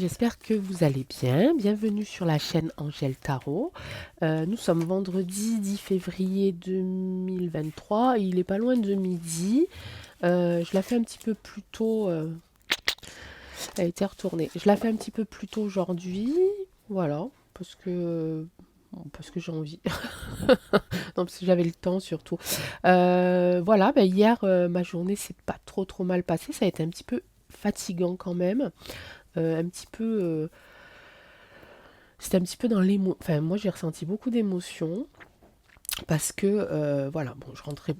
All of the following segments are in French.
j'espère que vous allez bien. Bienvenue sur la chaîne Angèle Tarot. Nous sommes vendredi 10 février 2023 et il est pas loin de midi. Je la fais un petit peu plus tôt. Elle a été retournée. Je la fais un petit peu plus tôt aujourd'hui. Voilà, parce que j'ai envie. Non, parce que j'avais le temps surtout. Voilà, hier, ma journée s'est pas trop mal passée. Ça a été un petit peu fatigant quand même. Un petit peu C'était un petit peu dans l'émo. Enfin, moi, j'ai ressenti beaucoup d'émotions parce que, voilà, bon, je rentrais.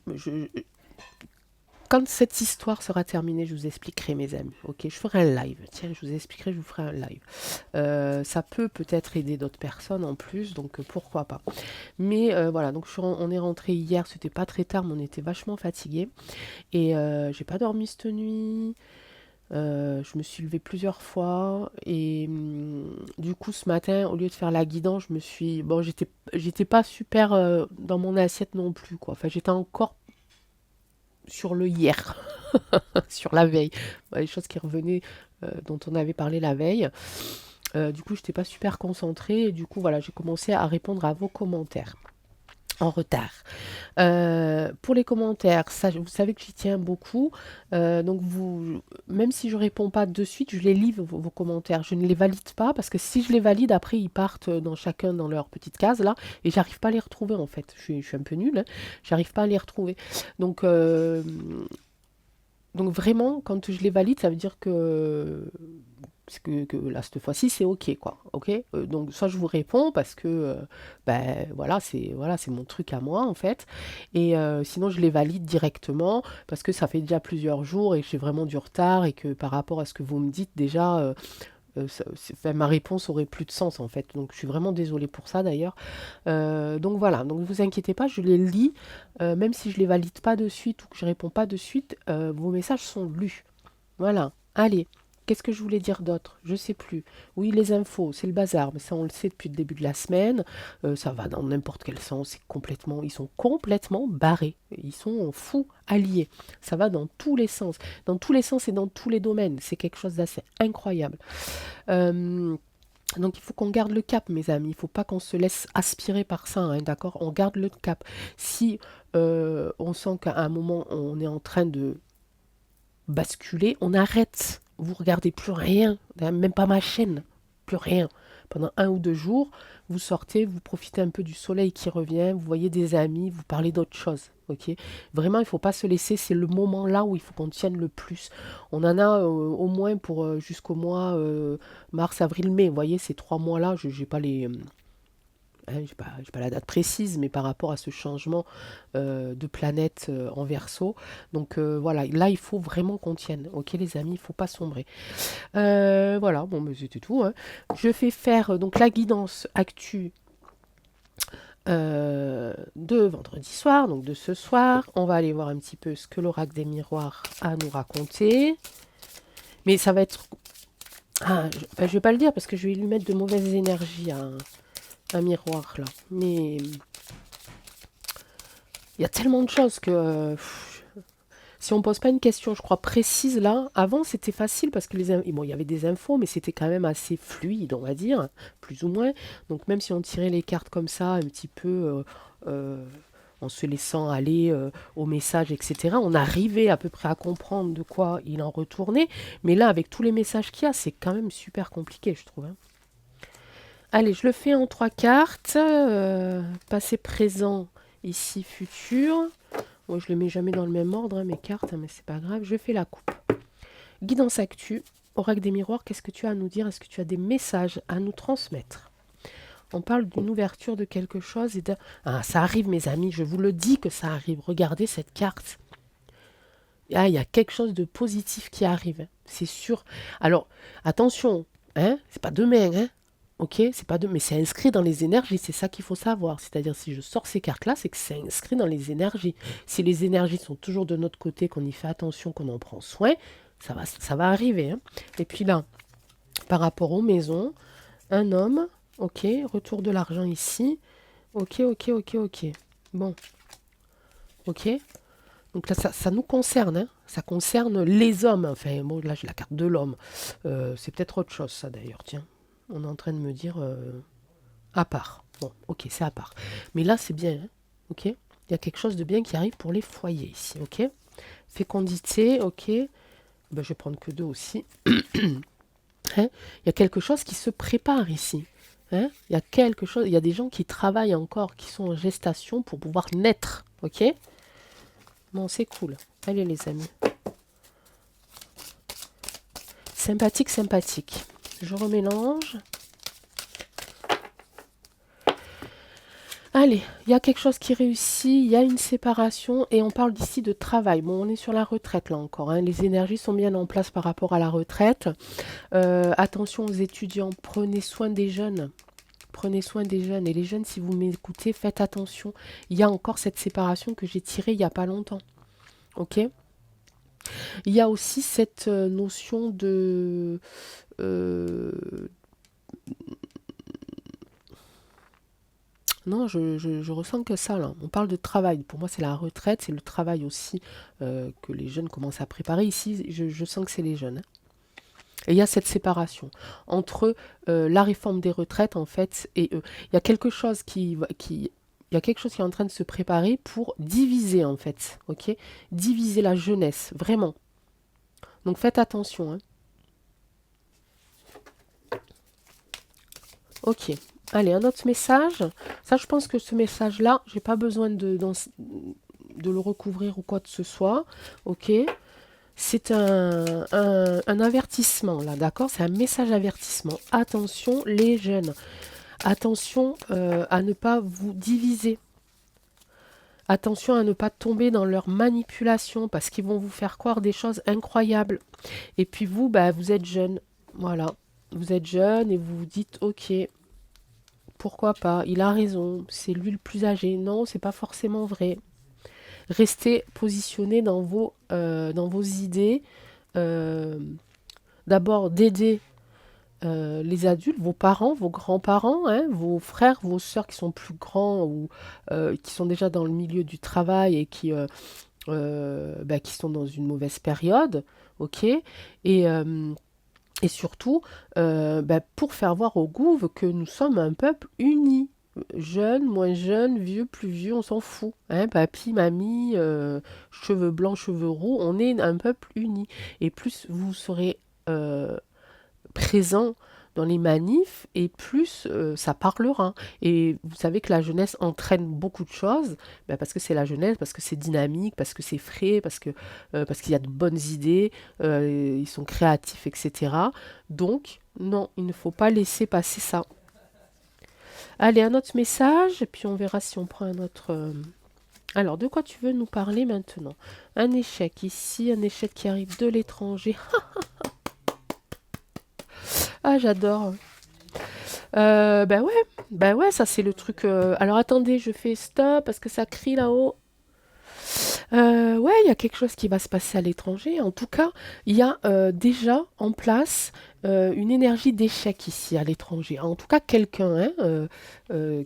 Quand cette histoire sera terminée, je vous expliquerai, mes amis. Ok, je ferai un live. Tiens, je vous expliquerai, je vous ferai un live. Ça peut peut-être aider d'autres personnes en plus, donc pourquoi pas. Mais voilà, donc on est rentré hier, c'était pas très tard, mais on était vachement fatigués. Et j'ai pas dormi cette nuit. Je me suis levée plusieurs fois et du coup ce matin au lieu de faire la guidance je me suis bon j'étais pas super dans mon assiette non plus quoi, enfin j'étais encore sur le hier sur la veille. Les choses qui revenaient dont on avait parlé la veille. Du coup j'étais pas super concentrée et du coup voilà j'ai commencé à répondre à vos commentaires en retard. Pour les commentaires, ça, vous savez que j'y tiens beaucoup. Donc, même si je réponds pas de suite, je les lis, vos commentaires. Je ne les valide pas parce que si je les valide, après, ils partent dans chacun dans leur petite case là et j'arrive pas à les retrouver en fait. Je suis un peu nulle, hein. J'arrive pas à les retrouver. Donc, donc vraiment, quand je les valide, ça veut dire que là, cette fois-ci, c'est OK, quoi. OK. Donc, soit je vous réponds parce que, ben, voilà, c'est mon truc à moi, en fait. Et sinon, je les valide directement parce que ça fait déjà plusieurs jours et que j'ai vraiment du retard et que par rapport à ce que vous me dites, déjà, enfin, ma réponse aurait plus de sens, en fait. Donc, je suis vraiment désolée pour ça, d'ailleurs. Donc, voilà. Donc, ne vous inquiétez pas, je les lis. Même si je les valide pas de suite ou que je réponds pas de suite, vos messages sont lus. Voilà. Allez. Qu'est-ce que je voulais dire d'autre? Je sais plus. Oui, les infos, c'est le bazar, mais ça on le sait depuis le début de la semaine. Ça va dans n'importe quel sens. Ils sont complètement barrés. Ils sont fous alliés. Ça va dans tous les sens et dans tous les domaines. C'est quelque chose d'assez incroyable. Euh, donc il faut qu'on garde le cap, mes amis. Il ne faut pas qu'on se laisse aspirer par ça, hein, d'accord? On garde le cap. Si on sent qu'à un moment on est en train de basculer, on arrête. Vous regardez plus rien, même pas ma chaîne, plus rien. Pendant 1 ou 2 jours, vous sortez, vous profitez un peu du soleil qui revient, vous voyez des amis, vous parlez d'autre chose. Ok, vraiment, il ne faut pas se laisser. C'est le moment là où il faut qu'on tienne le plus. On en a au moins pour jusqu'au mois mars, avril, mai. Vous voyez, ces 3 mois-là, je n'ai pas les, hein, j'ai pas la date précise, mais par rapport à ce changement de planète en Verseau. Donc voilà, là il faut vraiment qu'on tienne. Ok les amis, il faut pas sombrer. Voilà, bon, mais c'était tout, hein. Je fais faire donc la guidance actu de vendredi soir, donc de ce soir. On va aller voir un petit peu ce que l'oracle des miroirs a à nous raconter. Mais ça va être... Ah, je vais pas le dire parce que je vais lui mettre de mauvaises énergies à un miroir là. Mais il y a tellement de choses que si on pose pas une question, je crois, précise là, avant c'était facile parce que bon, il y avait des infos, mais c'était quand même assez fluide, on va dire, plus ou moins. Donc même si on tirait les cartes comme ça, un petit peu en se laissant aller au message, etc., on arrivait à peu près à comprendre de quoi il en retournait. Mais là, avec tous les messages qu'il y a, c'est quand même super compliqué, je trouve, hein. Allez, je le fais en 3 cartes. Passé, présent, ici, futur. Moi, je les mets jamais dans le même ordre, hein, mes cartes, hein, mais c'est pas grave. Je fais la coupe. Guidance actu. Oracle des miroirs, qu'est-ce que tu as à nous dire? Est-ce que tu as des messages à nous transmettre? On parle d'une ouverture de quelque chose et de... Ah, ça arrive, mes amis, je vous le dis que ça arrive. Regardez cette carte. Ah, il y a quelque chose de positif qui arrive, hein, c'est sûr. Alors, attention, hein, c'est pas demain, hein. Ok, c'est pas de, mais c'est inscrit dans les énergies, c'est ça qu'il faut savoir. C'est-à-dire, si je sors ces cartes-là, c'est que c'est inscrit dans les énergies. Si les énergies sont toujours de notre côté, qu'on y fait attention, qu'on en prend soin, ça va arriver, hein. Et puis là, par rapport aux maisons, un homme, ok, retour de l'argent ici, ok, ok, ok, ok. Bon, ok. Donc là, ça nous concerne, hein. Ça concerne les hommes. Enfin, bon, là, j'ai la carte de l'homme. C'est peut-être autre chose, ça, d'ailleurs. Tiens, on est en train de me dire à part. Bon, ok, c'est à part. Mais là, c'est bien, hein. Ok. Il y a quelque chose de bien qui arrive pour les foyers ici. Ok. Fécondité, ok. Ben, je vais prendre que deux aussi. Hein. Il y a quelque chose qui se prépare ici. Hein. Il y a quelque chose. Il y a des gens qui travaillent encore, qui sont en gestation pour pouvoir naître. Ok. Bon, c'est cool. Allez, les amis. Sympathique, sympathique. Je remélange. Allez, il y a quelque chose qui réussit, il y a une séparation et on parle d'ici de travail. Bon, on est sur la retraite là encore, hein. Les énergies sont bien en place par rapport à la retraite. Attention aux étudiants, prenez soin des jeunes. Prenez soin des jeunes. Et les jeunes, si vous m'écoutez, faites attention. Il y a encore cette séparation que j'ai tirée il n'y a pas longtemps. Ok. Il y a aussi cette notion de... euh, Non, je ressens que ça, là. On parle de travail. Pour moi, c'est la retraite, c'est le travail aussi que les jeunes commencent à préparer. Ici, je sens que c'est les jeunes, hein. Et il y a cette séparation entre la réforme des retraites, en fait, et eux. Il y a quelque chose il y a quelque chose qui est en train de se préparer pour diviser, en fait, ok? Diviser la jeunesse, vraiment. Donc faites attention, hein. Ok. Allez, un autre message. Ça, je pense que ce message-là, j'ai pas besoin de le recouvrir ou quoi que ce soit. Ok. C'est un avertissement, là, d'accord? C'est un message avertissement. Attention, les jeunes. Attention à ne pas vous diviser. Attention à ne pas tomber dans leur manipulation parce qu'ils vont vous faire croire des choses incroyables. Et puis vous, bah, vous êtes jeune. Voilà. Vous êtes jeune et vous vous dites, ok, pourquoi pas, il a raison, c'est lui le plus âgé. Non, c'est pas forcément vrai. Restez positionné dans vos idées. euh, D'abord, d'aider les adultes, vos parents, vos grands-parents, hein, vos frères, vos sœurs qui sont plus grands ou qui sont déjà dans le milieu du travail et bah, qui sont dans une mauvaise période, ok? Et surtout, bah, pour faire voir au gouv que nous sommes un peuple uni. Jeune, moins jeune, vieux, plus vieux, on s'en fout. Hein, papy, mamie, cheveux blancs, cheveux roux, on est un peuple uni. Et plus vous serez présent dans les manifs, et plus ça parlera. Et vous savez que la jeunesse entraîne beaucoup de choses, ben parce que c'est la jeunesse, parce que c'est dynamique, parce que c'est frais, parce qu'il y a de bonnes idées, ils sont créatifs, etc. Donc, non, il ne faut pas laisser passer ça. Allez, un autre message, et puis on verra si on prend un autre... Alors, de quoi tu veux nous parler maintenant? Un échec ici, un échec qui arrive de l'étranger. Ah, j'adore. Ben ouais, ça c'est le truc. Alors attendez, je fais stop parce que ça crie là-haut. Ouais, il y a quelque chose qui va se passer à l'étranger. En tout cas, il y a déjà en place une énergie d'échec ici à l'étranger. En tout cas, quelqu'un hein,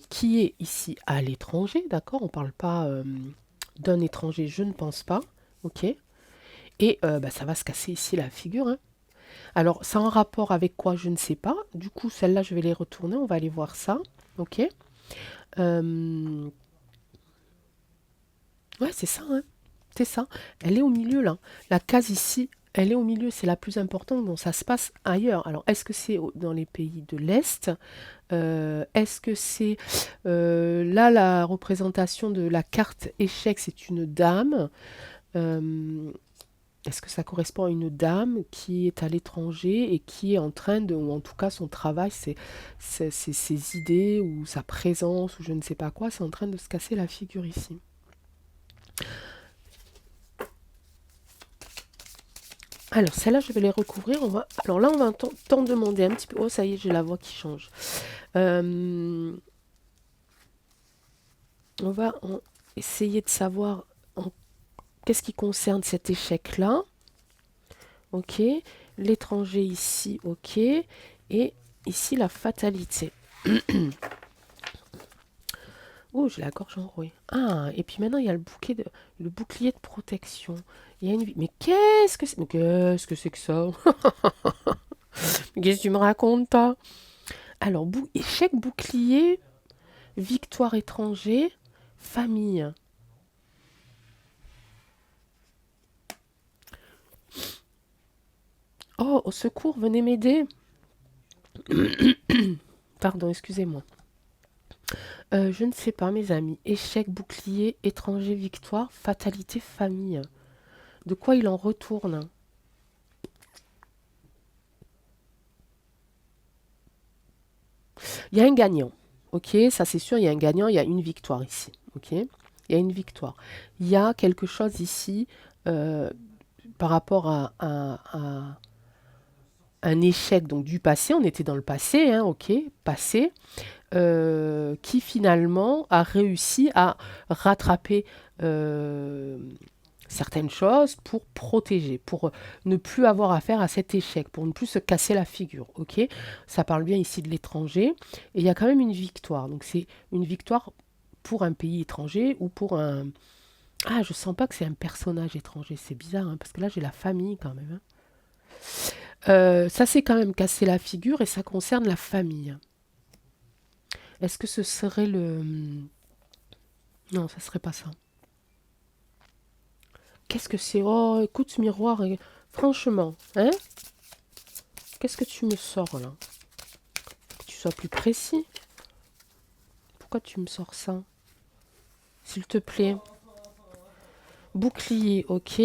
qui est ici à l'étranger, d'accord? On parle pas d'un étranger, je ne pense pas. Ok. Et bah, ça va se casser ici la figure, hein. Alors, ça a un rapport avec quoi? Je ne sais pas. Du coup, celle-là, je vais les retourner. On va aller voir ça. Ok. Euh, Ouais, c'est ça, hein. C'est ça. Elle est au milieu, là. La case ici, elle est au milieu. C'est la plus importante. Donc, ça se passe ailleurs. Alors, est-ce que c'est dans les pays de l'Est? Est-ce que c'est... là, la représentation de la carte échec, c'est une dame. Euh, Est-ce que ça correspond à une dame qui est à l'étranger et qui est en train de, ou en tout cas son travail, ses idées ou sa présence ou je ne sais pas quoi, c'est en train de se casser la figure ici. Alors celle-là, je vais les recouvrir. Alors là, on va t'en demander un petit peu. Oh, ça y est, j'ai la voix qui change. Euh, on va essayer de savoir qu'est-ce qui concerne cet échec-là. Ok. L'étranger ici, ok. Et ici, la fatalité. Oh, j'ai la gorge enrouée. Ah, et puis maintenant, il y a le bouclier de protection. Il y a une... Mais qu'est-ce que c'est? Mais qu'est-ce que c'est que ça? Qu'est-ce que tu me racontes, toi? Alors, échec bouclier, victoire étranger, famille. Oh, au secours, venez m'aider. Pardon, excusez-moi. Je ne sais pas, mes amis. Échec, bouclier, étranger, victoire, fatalité, famille. De quoi il en retourne? Il y a un gagnant. Ok, ça c'est sûr, il y a un gagnant, il y a une victoire ici. Ok, il y a une victoire. Il y a quelque chose ici euh, par rapport à un échec donc du passé. On était dans le passé, hein, ok, passé. Qui finalement a réussi à rattraper euh, certaines choses pour protéger, pour ne plus avoir affaire à cet échec, pour ne plus se casser la figure. Ok, ça parle bien ici de l'étranger et il y a quand même une victoire. Donc c'est une victoire pour un pays étranger ou pour un... Ah, je sens pas que c'est un personnage étranger, c'est bizarre, hein, parce que là j'ai la famille quand même, hein. Ça c'est quand même casser la figure et ça concerne la famille. Est-ce que ce serait le... Non, ça serait pas ça. Qu'est-ce que c'est? Oh, écoute, miroir, franchement, hein? Qu'est-ce que tu me sors là? Que tu sois plus précis. Pourquoi tu me sors ça? S'il te plaît. Bouclier, ok.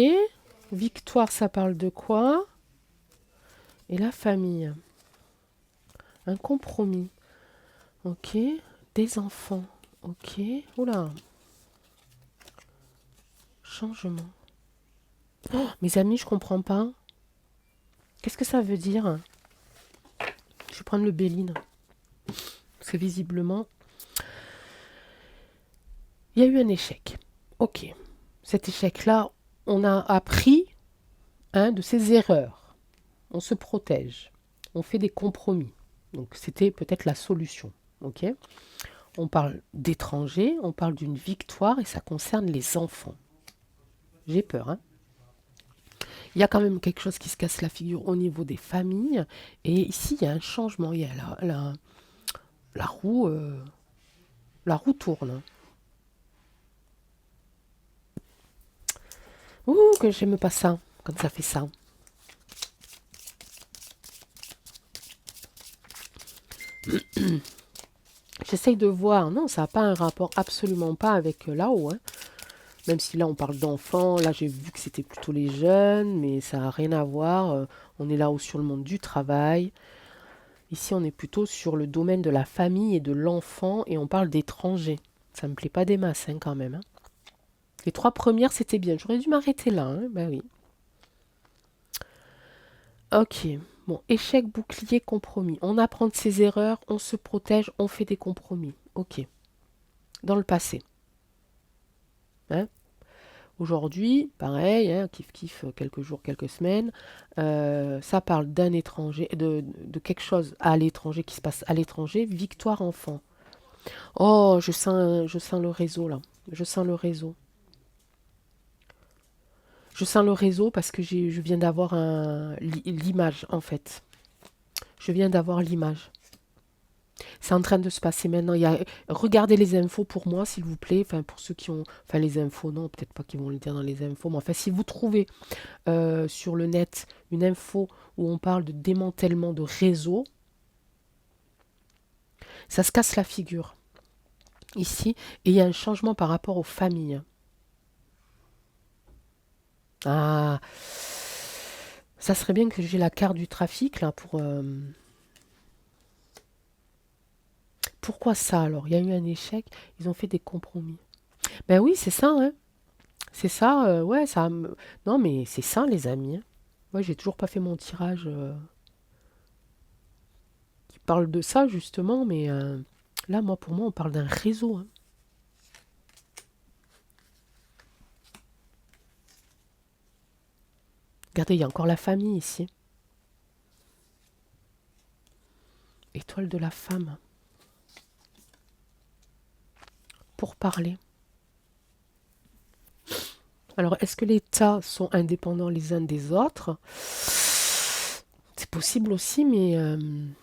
Victoire, ça parle de quoi? Et la famille. Un compromis. Ok. Des enfants. Ok. Oula. Changement. Oh, mes amis, je comprends pas. Qu'est-ce que ça veut dire? Je vais prendre le Béline. Parce que visiblement, il y a eu un échec. Ok. Cet échec-là, on a appris, hein, de ses erreurs. On se protège. On fait des compromis. Donc c'était peut-être la solution. Ok. On parle d'étrangers, on parle d'une victoire et ça concerne les enfants. J'ai peur, hein. Il y a quand même quelque chose qui se casse la figure au niveau des familles. Et ici, il y a un changement. Il y a la roue, la roue tourne. Ouh, que j'aime pas ça, quand ça fait ça. J'essaye de voir. Non, ça n'a pas un rapport absolument pas avec là-haut, hein. Même si là, on parle d'enfants. Là, j'ai vu que c'était plutôt les jeunes, mais ça n'a rien à voir. On est là-haut sur le monde du travail. Ici, on est plutôt sur le domaine de la famille et de l'enfant, et on parle d'étrangers. Ça me plaît pas des masses, hein, quand même, hein. Les trois premières, c'était bien. J'aurais dû m'arrêter là, hein. Ben oui. Ok. Bon, échec, bouclier, compromis. On apprend de ses erreurs, on se protège, on fait des compromis. Ok. Dans le passé, hein. Aujourd'hui, pareil, hein, kiff kiff, quelques jours, quelques semaines. Ça parle d'un étranger, de quelque chose à l'étranger qui se passe à l'étranger. Victoire enfant. Oh, je sens le réseau là. Je sens le réseau. Je sens le réseau parce que je viens d'avoir l'image en fait. Je viens d'avoir l'image. C'est en train de se passer maintenant. Regardez les infos pour moi, s'il vous plaît. Enfin, pour ceux qui ont... Enfin, les infos, non, peut-être pas qu'ils vont le dire dans les infos. Mais enfin, si vous trouvez sur le net une info où on parle de démantèlement de réseau, ça se casse la figure ici. Et il y a un changement par rapport aux familles. Ah, ça serait bien que j'ai la carte du trafic là pour... Pourquoi ça alors? Il y a eu un échec, ils ont fait des compromis. Ben oui, c'est ça, hein. C'est ça, ouais, non, mais c'est ça, les amis, hein. Moi, j'ai toujours pas fait mon tirage qui parle de ça, justement, mais là, moi, pour moi, on parle d'un réseau, hein. Regardez, il y a encore la famille ici. Étoile de la femme. pourparlers. Alors, est-ce que les tas sont indépendants les uns des autres? C'est possible aussi, mais il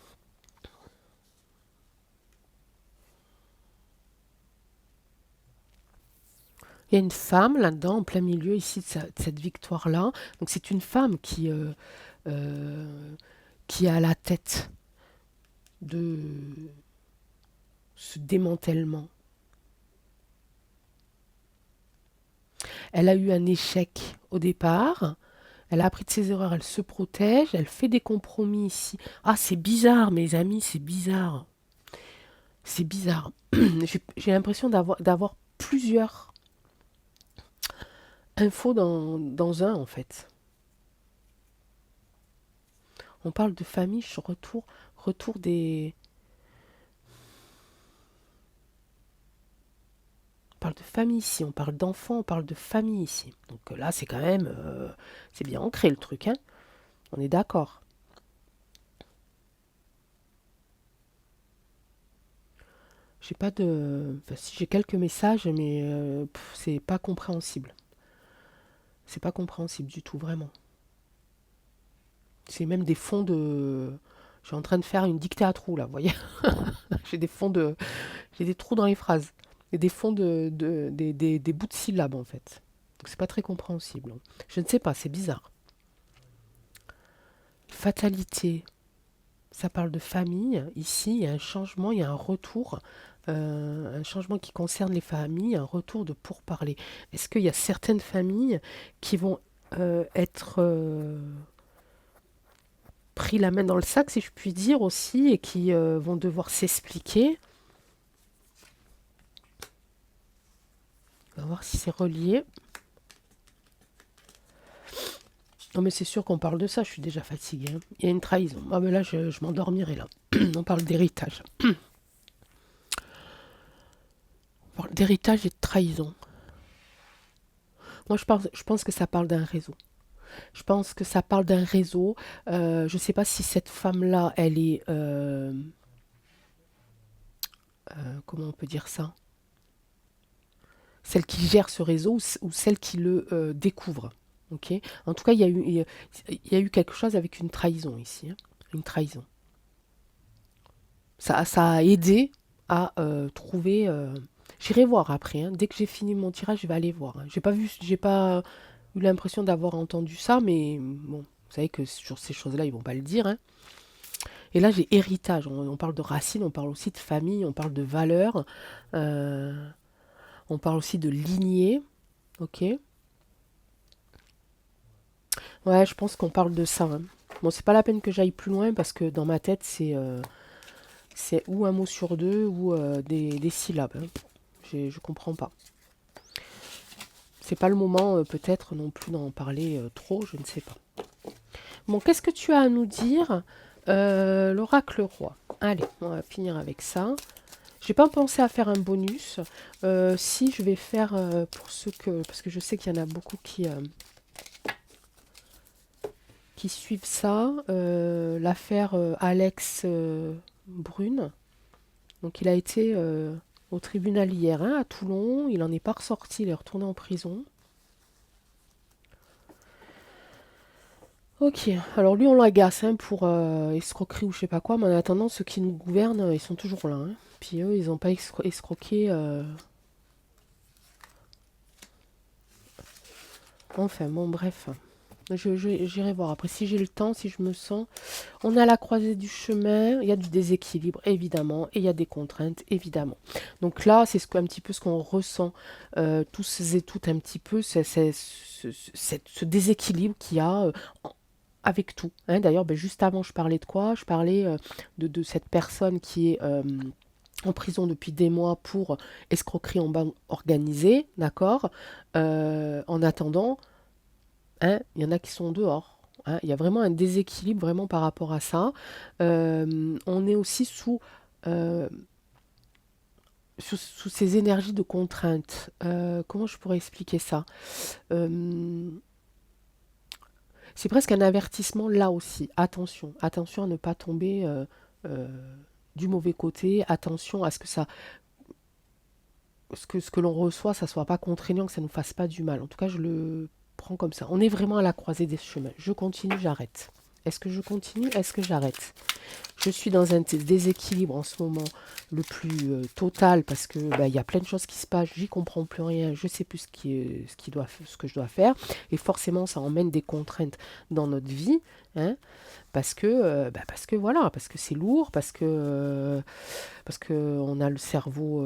y a une femme là-dedans, en plein milieu ici de cette victoire-là. Donc, c'est une femme euh, qui est à la tête de ce démantèlement. Elle a eu un échec au départ. Elle a appris de ses erreurs, elle se protège, elle fait des compromis ici. Ah, c'est bizarre, mes amis, c'est bizarre. C'est bizarre. J'ai l'impression d'avoir plusieurs infos dans un, en fait. On parle de famille, retour des... On parle de famille ici, on parle d'enfants, on parle de famille ici. Donc là, c'est quand même... c'est bien ancré le truc, hein. On est d'accord. J'ai pas de... Enfin, si j'ai quelques messages, mais c'est pas compréhensible. C'est pas compréhensible du tout, vraiment. C'est même des fonds de... Je suis en train de faire une dictée à trous, là, vous voyez. J'ai des fonds de... J'ai des trous dans les phrases. Et des fonds des bouts de syllabes, en fait. Donc c'est pas très compréhensible. Je ne sais pas, c'est bizarre. Fatalité. Ça parle de famille. Ici, il y a un changement, il y a un retour. Un changement qui concerne les familles, un retour de pourparler. Est-ce qu'il y a certaines familles qui vont être pris la main dans le sac, si je puis dire aussi, et qui vont devoir s'expliquer? On va voir si c'est relié. Non, mais c'est sûr qu'on parle de ça, je suis déjà fatiguée, hein. Il y a une trahison. Ah, mais là, je m'endormirai là. On parle d'héritage. On parle d'héritage et de trahison. Moi, je pense que ça parle d'un réseau. Je pense que ça parle d'un réseau. Je ne sais pas si cette femme-là, elle est... comment on peut dire ça? Celle qui gère ce réseau ou celle qui le découvre. Ok. En tout cas, il y a eu quelque chose avec une trahison ici, hein. Une trahison. Ça a aidé à trouver. J'irai voir après, hein. Dès que j'ai fini mon tirage, je vais aller voir, hein. J'ai pas eu l'impression d'avoir entendu ça, mais bon, vous savez que sur ces choses-là, ils vont pas le dire, hein. Et là, j'ai héritage. On parle de racines, on parle aussi de famille, on parle de valeurs, euh, on parle aussi de lignée. Ok. Ouais, je pense qu'on parle de ça, hein. Bon, c'est pas la peine que j'aille plus loin parce que dans ma tête, c'est ou un mot sur deux ou des syllabes, hein. Je comprends pas. C'est pas le moment peut-être non plus d'en parler trop, je ne sais pas. Bon, qu'est-ce que tu as à nous dire, l'oracle roi? Allez, on va finir avec ça. J'ai pas pensé à faire un bonus. Si je vais faire pour ceux que... Parce que je sais qu'il y en a beaucoup qui suivent ça. L'affaire Alex Brune. Donc il a été au tribunal hier, hein, à Toulon. Il n'en est pas ressorti, il est retourné en prison. Ok, alors lui on l'agace, hein, pour escroquerie ou je sais pas quoi, mais en attendant ceux qui nous gouvernent, ils sont toujours là, hein. Puis eux ils n'ont pas escroqué. Enfin bon bref. J'irai voir après si j'ai le temps, si je me sens. On est à la croisée du chemin, il y a du déséquilibre évidemment, et il y a des contraintes évidemment. Donc là, c'est un petit peu ce qu'on ressent tous et toutes un petit peu, ce déséquilibre qu'il y a avec tout, hein. D'ailleurs, ben, juste avant, je parlais de quoi? Je parlais de cette personne qui est en prison depuis des mois pour escroquerie en banque organisée, d'accord? En attendant, hein, il y en a qui sont dehors, hein. Il y a vraiment un déséquilibre vraiment par rapport à ça. On est aussi euh, sous ces énergies de contrainte. Comment je pourrais expliquer ça? Euh, c'est presque un avertissement là aussi. Attention, attention à ne pas tomber euh, du mauvais côté. Attention à ce que ça ce que l'on reçoit, ça soit pas contraignant, que ça nous fasse pas du mal. En tout cas, je le prends comme ça. On est vraiment à la croisée des chemins. Je continue, j'arrête. Est-ce que je continue? Est-ce que j'arrête? Je suis dans un déséquilibre en ce moment le plus total parce que bah, il y a plein de choses qui se passent, j'y comprends plus rien, je sais plus ce que je dois faire et forcément ça emmène des contraintes dans notre vie, hein, parce que voilà, parce que c'est lourd, parce que on a le cerveau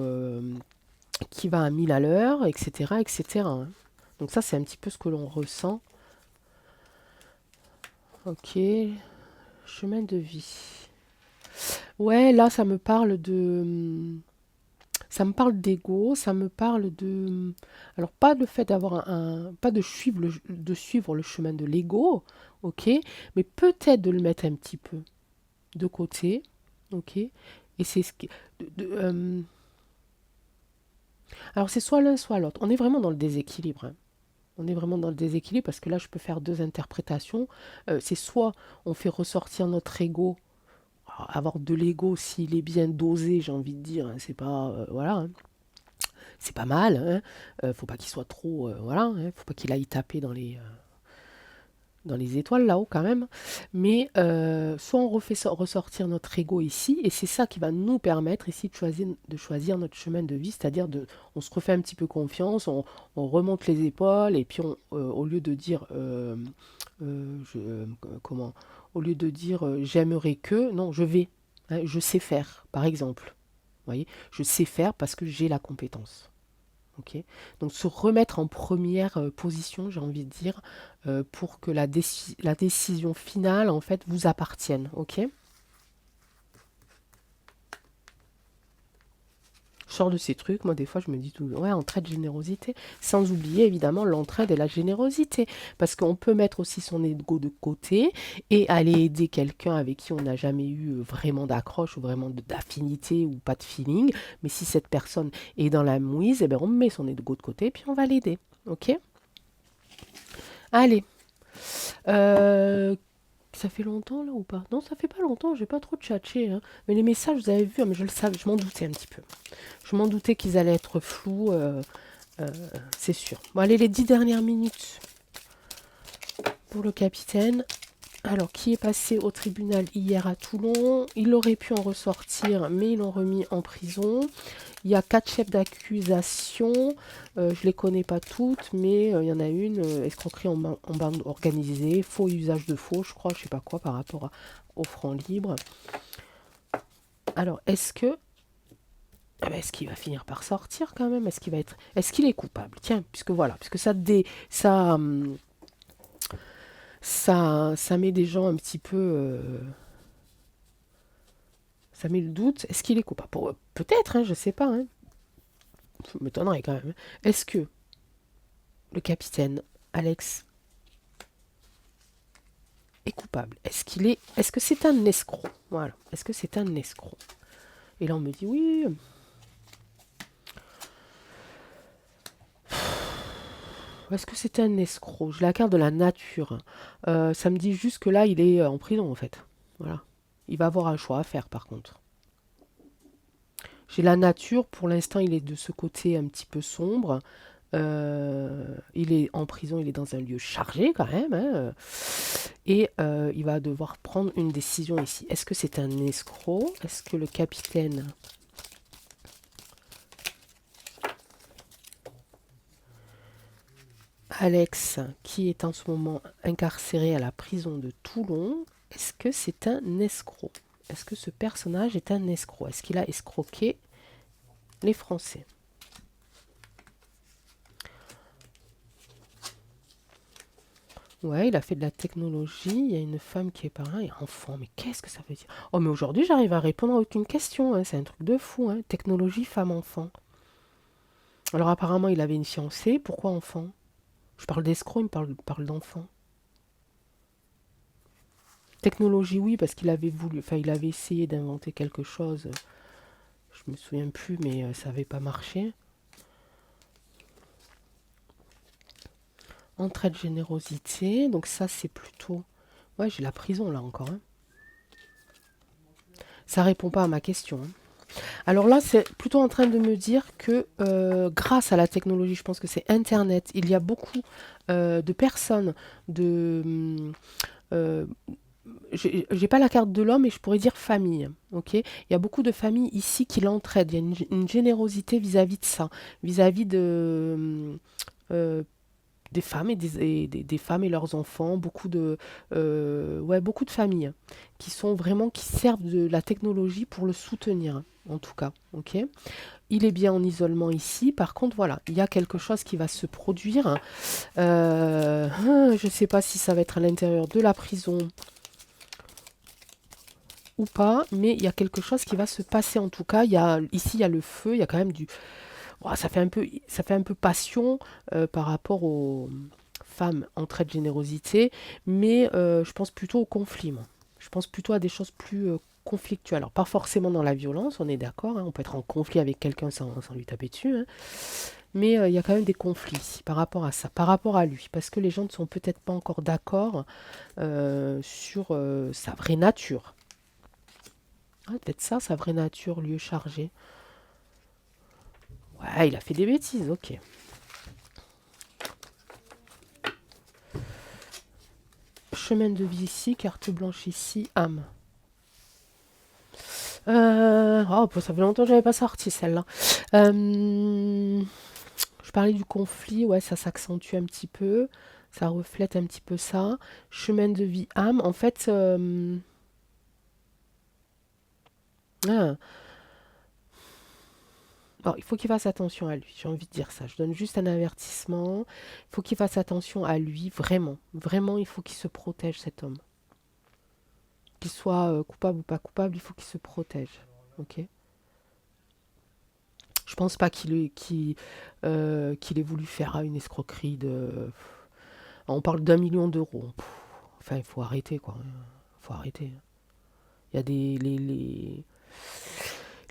qui va à 1000 à l'heure, etc., etc., hein. Donc ça c'est un petit peu ce que l'on ressent. Ok, chemin de vie. Ouais, là ça me parle ça me parle d'ego, ça me parle de... Alors, pas le fait d'avoir pas de suivre le chemin de l'ego, ok, mais peut-être de le mettre un petit peu de côté, ok, et c'est ce qui... alors, c'est soit l'un, soit l'autre. On est vraiment dans le déséquilibre, hein. On est vraiment dans le déséquilibre parce que là, je peux faire deux interprétations. C'est soit on fait ressortir notre ego. Alors, avoir de l'ego, s'il est bien dosé, j'ai envie de dire, hein, c'est pas... voilà, hein. C'est pas mal, hein. Faut pas qu'il soit trop, voilà, hein. Faut pas qu'il aille taper dans les étoiles là-haut quand même. Mais soit on refait ressortir notre ego ici, et c'est ça qui va nous permettre ici de choisir notre chemin de vie, c'est-à-dire on se refait un petit peu confiance, on remonte les épaules, et puis au lieu de dire, comment, au lieu de dire j'aimerais que, non, je vais, hein, je sais faire, par exemple. Vous voyez, je sais faire parce que j'ai la compétence. Ok. Donc se remettre en première position, j'ai envie de dire, pour que la décision finale, en fait, vous appartienne. Ok. Je sors de ces trucs, moi des fois je me dis tout, ouais, entraide, générosité, sans oublier évidemment l'entraide et la générosité, parce qu'on peut mettre aussi son ego de côté et aller aider quelqu'un avec qui on n'a jamais eu vraiment d'accroche ou vraiment d'affinité ou pas de feeling, mais si cette personne est dans la mouise, eh ben on met son ego de côté puis on va l'aider, ok. Allez, euh, ça fait longtemps là ou pas? Non, ça fait pas longtemps, j'ai pas trop tchatché, hein. Mais les messages, vous avez vu, hein, mais je le savais, je m'en doutais un petit peu. Je m'en doutais qu'ils allaient être flous, euh, c'est sûr. Bon, allez, les 10 dernières minutes pour le capitaine. Alors, qui est passé au tribunal hier à Toulon? Il aurait pu en ressortir, mais ils l'ont remis en prison. Il y a 4 chefs d'accusation. Je ne les connais pas toutes, mais il y en a une, escroquerie en bande organisée, faux usage de faux, je crois, je sais pas quoi, par rapport au franc libre. Alors, est-ce qu'il va finir par sortir quand même? Est-ce qu'il est coupable? Tiens, puisque voilà, puisque ça met des gens un petit peu, ça met le doute. Est-ce qu'il est coupable? Peut-être, hein, je sais pas, hein. Ça m'étonnerait quand même. Est-ce que le capitaine Alex est coupable? Est-ce que c'est un escroc? Voilà. Est-ce que c'est un escroc? Et là, on me dit oui. Est-ce que c'est un escroc? J'ai la carte de la nature. Ça me dit juste que là, il est en prison, en fait. Voilà. Il va avoir un choix à faire, par contre. J'ai la nature. Pour l'instant, il est de ce côté un petit peu sombre. Il est en prison, il est dans un lieu chargé quand même, hein, et il va devoir prendre une décision ici. Est-ce que c'est un escroc? Est-ce que le capitaine Alex, qui est en ce moment incarcéré à la prison de Toulon, est-ce que c'est un escroc? Est-ce que ce personnage est un escroc? Est-ce qu'il a escroqué les Français? Ouais, il a fait de la technologie, il y a une femme qui est par là, et enfant, mais qu'est-ce que ça veut dire? Oh, mais aujourd'hui, j'arrive à répondre à aucune question, hein, c'est un truc de fou, hein. Technologie, femme, enfant. Alors apparemment, il avait une fiancée, pourquoi enfant? Je parle d'escroc, il parle d'enfant. Technologie, oui, parce qu'il avait voulu, enfin, il avait essayé d'inventer quelque chose, je me souviens plus, mais ça avait pas marché. Entraide, générosité, donc ça, c'est plutôt... Ouais, j'ai la prison, là, encore, hein. Ça répond pas à ma question, hein. Alors là, c'est plutôt en train de me dire que grâce à la technologie, je pense que c'est Internet, il y a beaucoup de personnes, de... euh, j'ai pas la carte de l'homme, mais je pourrais dire famille. Ok, il y a beaucoup de familles ici qui l'entraident. Il y a une générosité vis-à-vis de ça, vis-à-vis euh, des femmes des femmes et leurs enfants, ouais, beaucoup de familles qui sont vraiment qui servent de la technologie pour le soutenir, en tout cas. Ok, il est bien en isolement ici. Par contre, voilà, il y a quelque chose qui va se produire. Je ne sais pas si ça va être à l'intérieur de la prison ou pas, mais il y a quelque chose qui va se passer en tout cas. Ici, il y a le feu, il y a quand même du... Ouah, ça fait un peu passion par rapport aux femmes en trait de générosité, mais je pense plutôt au conflit, moi. Je pense plutôt à des choses plus conflictuelles. Alors, pas forcément dans la violence, on est d'accord, hein, on peut être en conflit avec quelqu'un sans lui taper dessus, hein, mais il y a quand même des conflits ici par rapport à ça, par rapport à lui, parce que les gens ne sont peut-être pas encore d'accord sur sa vraie nature. Ah, peut-être ça, sa vraie nature, lieu chargé. Ouais, il a fait des bêtises, ok. Chemin de vie ici, carte blanche ici, âme. Oh, ça fait longtemps que j'avais pas sorti celle-là. Je parlais du conflit, ouais, ça s'accentue un petit peu. Ça reflète un petit peu ça. Chemin de vie, âme. En fait, ah, alors, il faut qu'il fasse attention à lui. J'ai envie de dire ça. Je donne juste un avertissement. Il faut qu'il fasse attention à lui, vraiment. Vraiment, il faut qu'il se protège, cet homme. Qu'il soit coupable ou pas coupable, il faut qu'il se protège. Ok. Je pense pas qu'il ait voulu faire une escroquerie de. On parle d'1 million d'euros. Enfin, il faut arrêter, quoi. Il faut arrêter. Il y a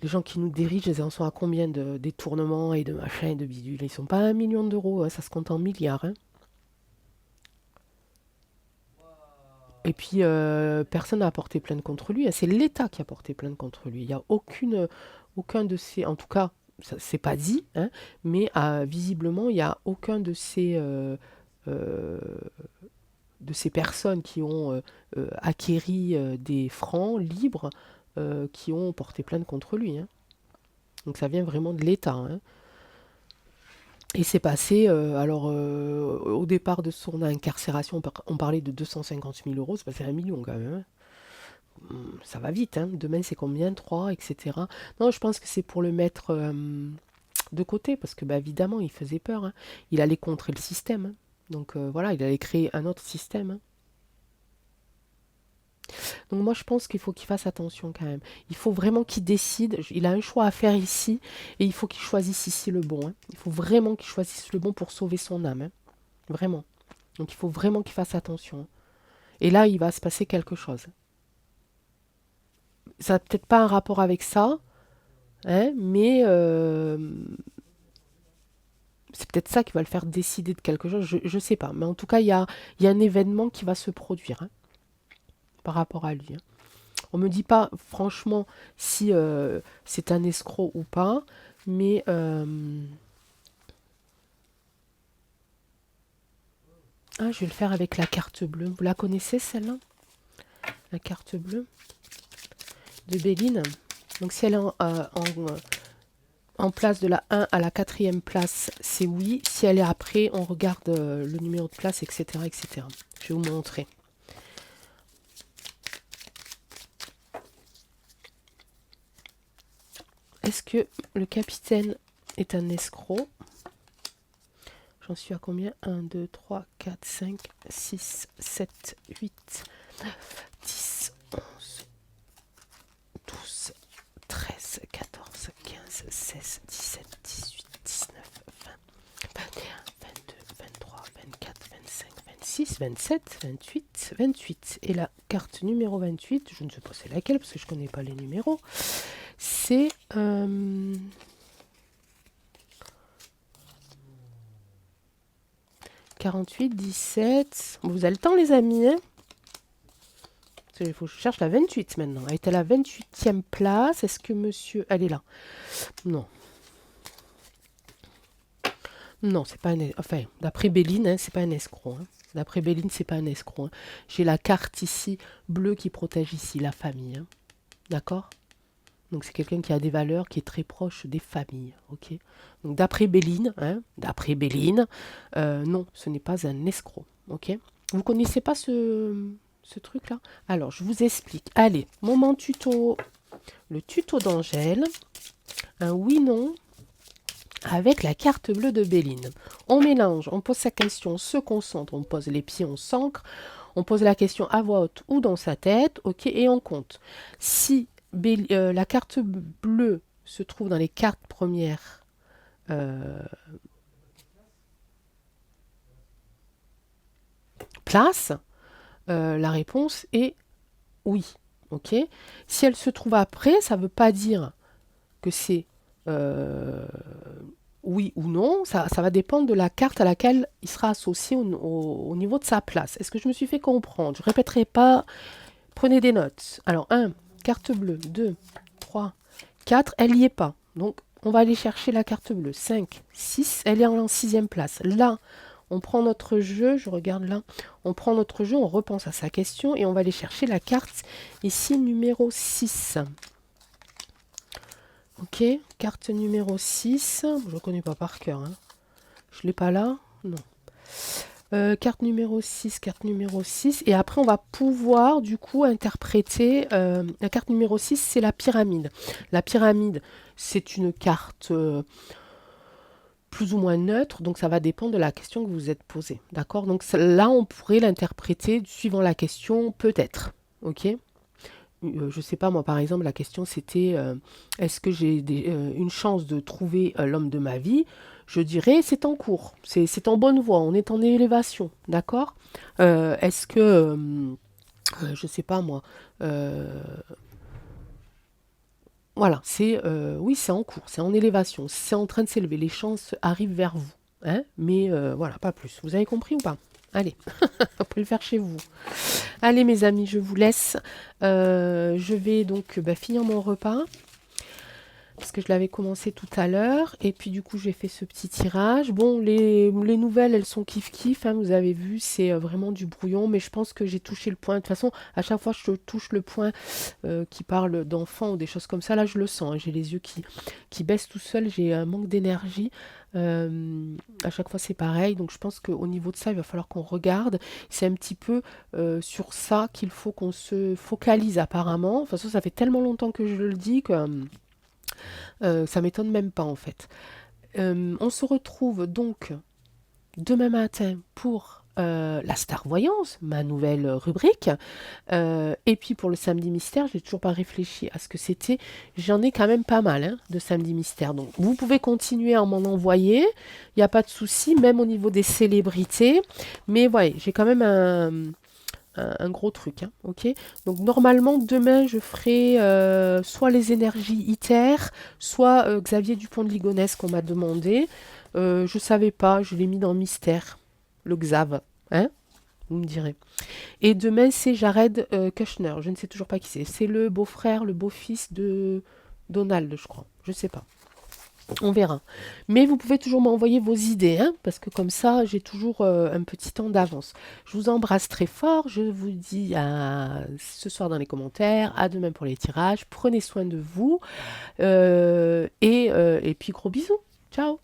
les gens qui nous dirigent, ils en sont à combien de détournements et de machins et de bidules. Ils sont pas à 1 million d'euros, hein, ça se compte en milliards, hein. Et puis, personne n'a porté plainte contre lui, hein. C'est l'État qui a porté plainte contre lui. Il n'y a aucun de ces... En tout cas, ça c'est pas dit, hein, mais visiblement, il n'y a aucun euh, de ces personnes qui ont acquéri des francs libres qui ont porté plainte contre lui, hein. Donc ça vient vraiment de l'État, hein. Et c'est passé, au départ de son incarcération, on parlait de 250 000 euros, c'est passé à 1 million quand même, hein. Ça va vite, hein. Demain c'est combien? 3, etc. Non, je pense que c'est pour le mettre de côté, parce que bah, évidemment il faisait peur, hein. Il allait contrer le système, hein. Donc voilà, il allait créer un autre système, hein. Donc moi je pense qu'il faut qu'il fasse attention quand même. Il faut vraiment qu'il décide. Il a un choix à faire ici et il faut qu'il choisisse ici le bon, hein. Il faut vraiment qu'il choisisse le bon pour sauver son âme, hein. Vraiment. Donc il faut vraiment qu'il fasse attention, hein. Et là il va se passer quelque chose. Ça n'a peut-être pas un rapport avec ça, hein, mais c'est peut-être ça qui va le faire décider de quelque chose. Je ne sais pas. Mais en tout cas il y a un événement qui va se produire, hein, par rapport à lui, hein. On me dit pas franchement si c'est un escroc ou pas, mais je vais le faire avec la carte bleue. Vous la connaissez celle-là? La carte bleue de Béline. Donc si elle est en place de la 1 à la 4e place, c'est oui. Si elle est après, on regarde le numéro de place, etc., etc. Je vais vous montrer. Est-ce que le capitaine est un escroc? J'en suis à combien? 1, 2, 3, 4, 5, 6, 7, 8, 10, 11, 12, 13, 14, 15, 16, 17, 18, 19, 20, 21, 22, 23, 24, 25, 26, 27, 28, 28. Et la carte numéro 28, je ne sais pas c'est laquelle parce que je ne connais pas les numéros, c'est... 48, 17. Vous avez le temps, les amis, hein? Il faut que je cherche la 28 maintenant. Elle est à la 28e place. Est-ce que monsieur... Elle est là. Non. Non, c'est pas un... Enfin, d'après Béline, hein, c'est pas un escroc. Hein. D'après Béline, c'est pas un escroc. Hein. J'ai la carte ici, bleue, qui protège ici la famille. Hein. D'accord? Donc c'est quelqu'un qui a des valeurs, qui est très proche des familles. Ok? Donc d'après Béline, hein, non, ce n'est pas un escroc. Ok? Vous connaissez pas ce truc-là? Alors, je vous explique. Allez, moment tuto. Le tuto d'Angèle. Un oui-non avec la carte bleue de Béline. On mélange, on pose sa question, on se concentre, on pose les pieds, on s'ancre, on pose la question à voix haute ou dans sa tête, ok, et on compte. Si la carte bleue se trouve dans les cartes premières places, la réponse est oui, ok. Si elle se trouve après, ça ne veut pas dire que c'est oui ou non, ça va dépendre de la carte à laquelle il sera associé au niveau de sa place. Est-ce que je me suis fait comprendre? Je ne répéterai pas, prenez des notes. Alors, 1, carte bleue, 2, 3, 4, elle n'y est pas. Donc, on va aller chercher la carte bleue. 5, 6, elle est en 6e place. Là, on prend notre jeu, je regarde là, on prend notre jeu, on repense à sa question et on va aller chercher la carte ici numéro 6. Ok, carte numéro 6. Je ne connais pas par cœur. Hein. Je ne l'ai pas là? Non. Carte numéro 6, carte numéro 6. Et après, on va pouvoir, du coup, interpréter... la carte numéro 6, c'est la pyramide. La pyramide, c'est une carte plus ou moins neutre. Donc, ça va dépendre de la question que vous êtes posée. D'accord? Donc, là, on pourrait l'interpréter suivant la question, peut-être. Ok? Je sais pas, moi, par exemple, la question c'était est-ce que j'ai une chance de trouver l'homme de ma vie? Je dirais c'est en cours, c'est en bonne voie, on est en élévation, d'accord? Est-ce que, je sais pas moi, voilà, oui, c'est en cours, c'est en élévation, c'est en train de s'élever, les chances arrivent vers vous, hein? Mais voilà, pas plus. Vous avez compris ou pas? Allez, vous pouvez le faire chez vous. Allez mes amis, je vous laisse. Je vais donc finir mon repas. Parce que je l'avais commencé tout à l'heure. Et puis du coup, j'ai fait ce petit tirage. Bon, les nouvelles, elles sont kiff-kiff. Hein, vous avez vu, c'est vraiment du brouillon. Mais je pense que j'ai touché le point. De toute façon, à chaque fois que je touche le point qui parle d'enfants ou des choses comme ça, là, je le sens. Hein, j'ai les yeux qui baissent tout seuls. J'ai un manque d'énergie. À chaque fois, c'est pareil. Donc, je pense qu'au niveau de ça, il va falloir qu'on regarde. C'est un petit peu sur ça qu'il faut qu'on se focalise apparemment. De toute façon, ça fait tellement longtemps que je le dis que... ça m'étonne même pas en fait. On se retrouve donc demain matin pour la Star Voyance, ma nouvelle rubrique. Et puis pour le samedi mystère, j'ai toujours pas réfléchi à ce que c'était. J'en ai quand même pas mal hein, de samedi mystère. Donc vous pouvez continuer à m'en envoyer. Il n'y a pas de souci, même au niveau des célébrités. Mais voyez, j'ai quand même un gros truc, hein, ok. Donc normalement demain je ferai soit les énergies ITER, soit Xavier Dupont de Ligonnès qu'on m'a demandé. Je savais pas, je l'ai mis dans mystère, le Xav, hein. Vous me direz. Et demain c'est Jared Kushner, je ne sais toujours pas qui c'est. C'est le beau-frère, le beau-fils de Donald, je crois. Je sais pas. On verra. Mais vous pouvez toujours m'envoyer vos idées, hein, parce que comme ça, j'ai toujours un petit temps d'avance. Je vous embrasse très fort. Je vous dis à ce soir dans les commentaires. À demain pour les tirages. Prenez soin de vous. Et puis gros bisous. Ciao.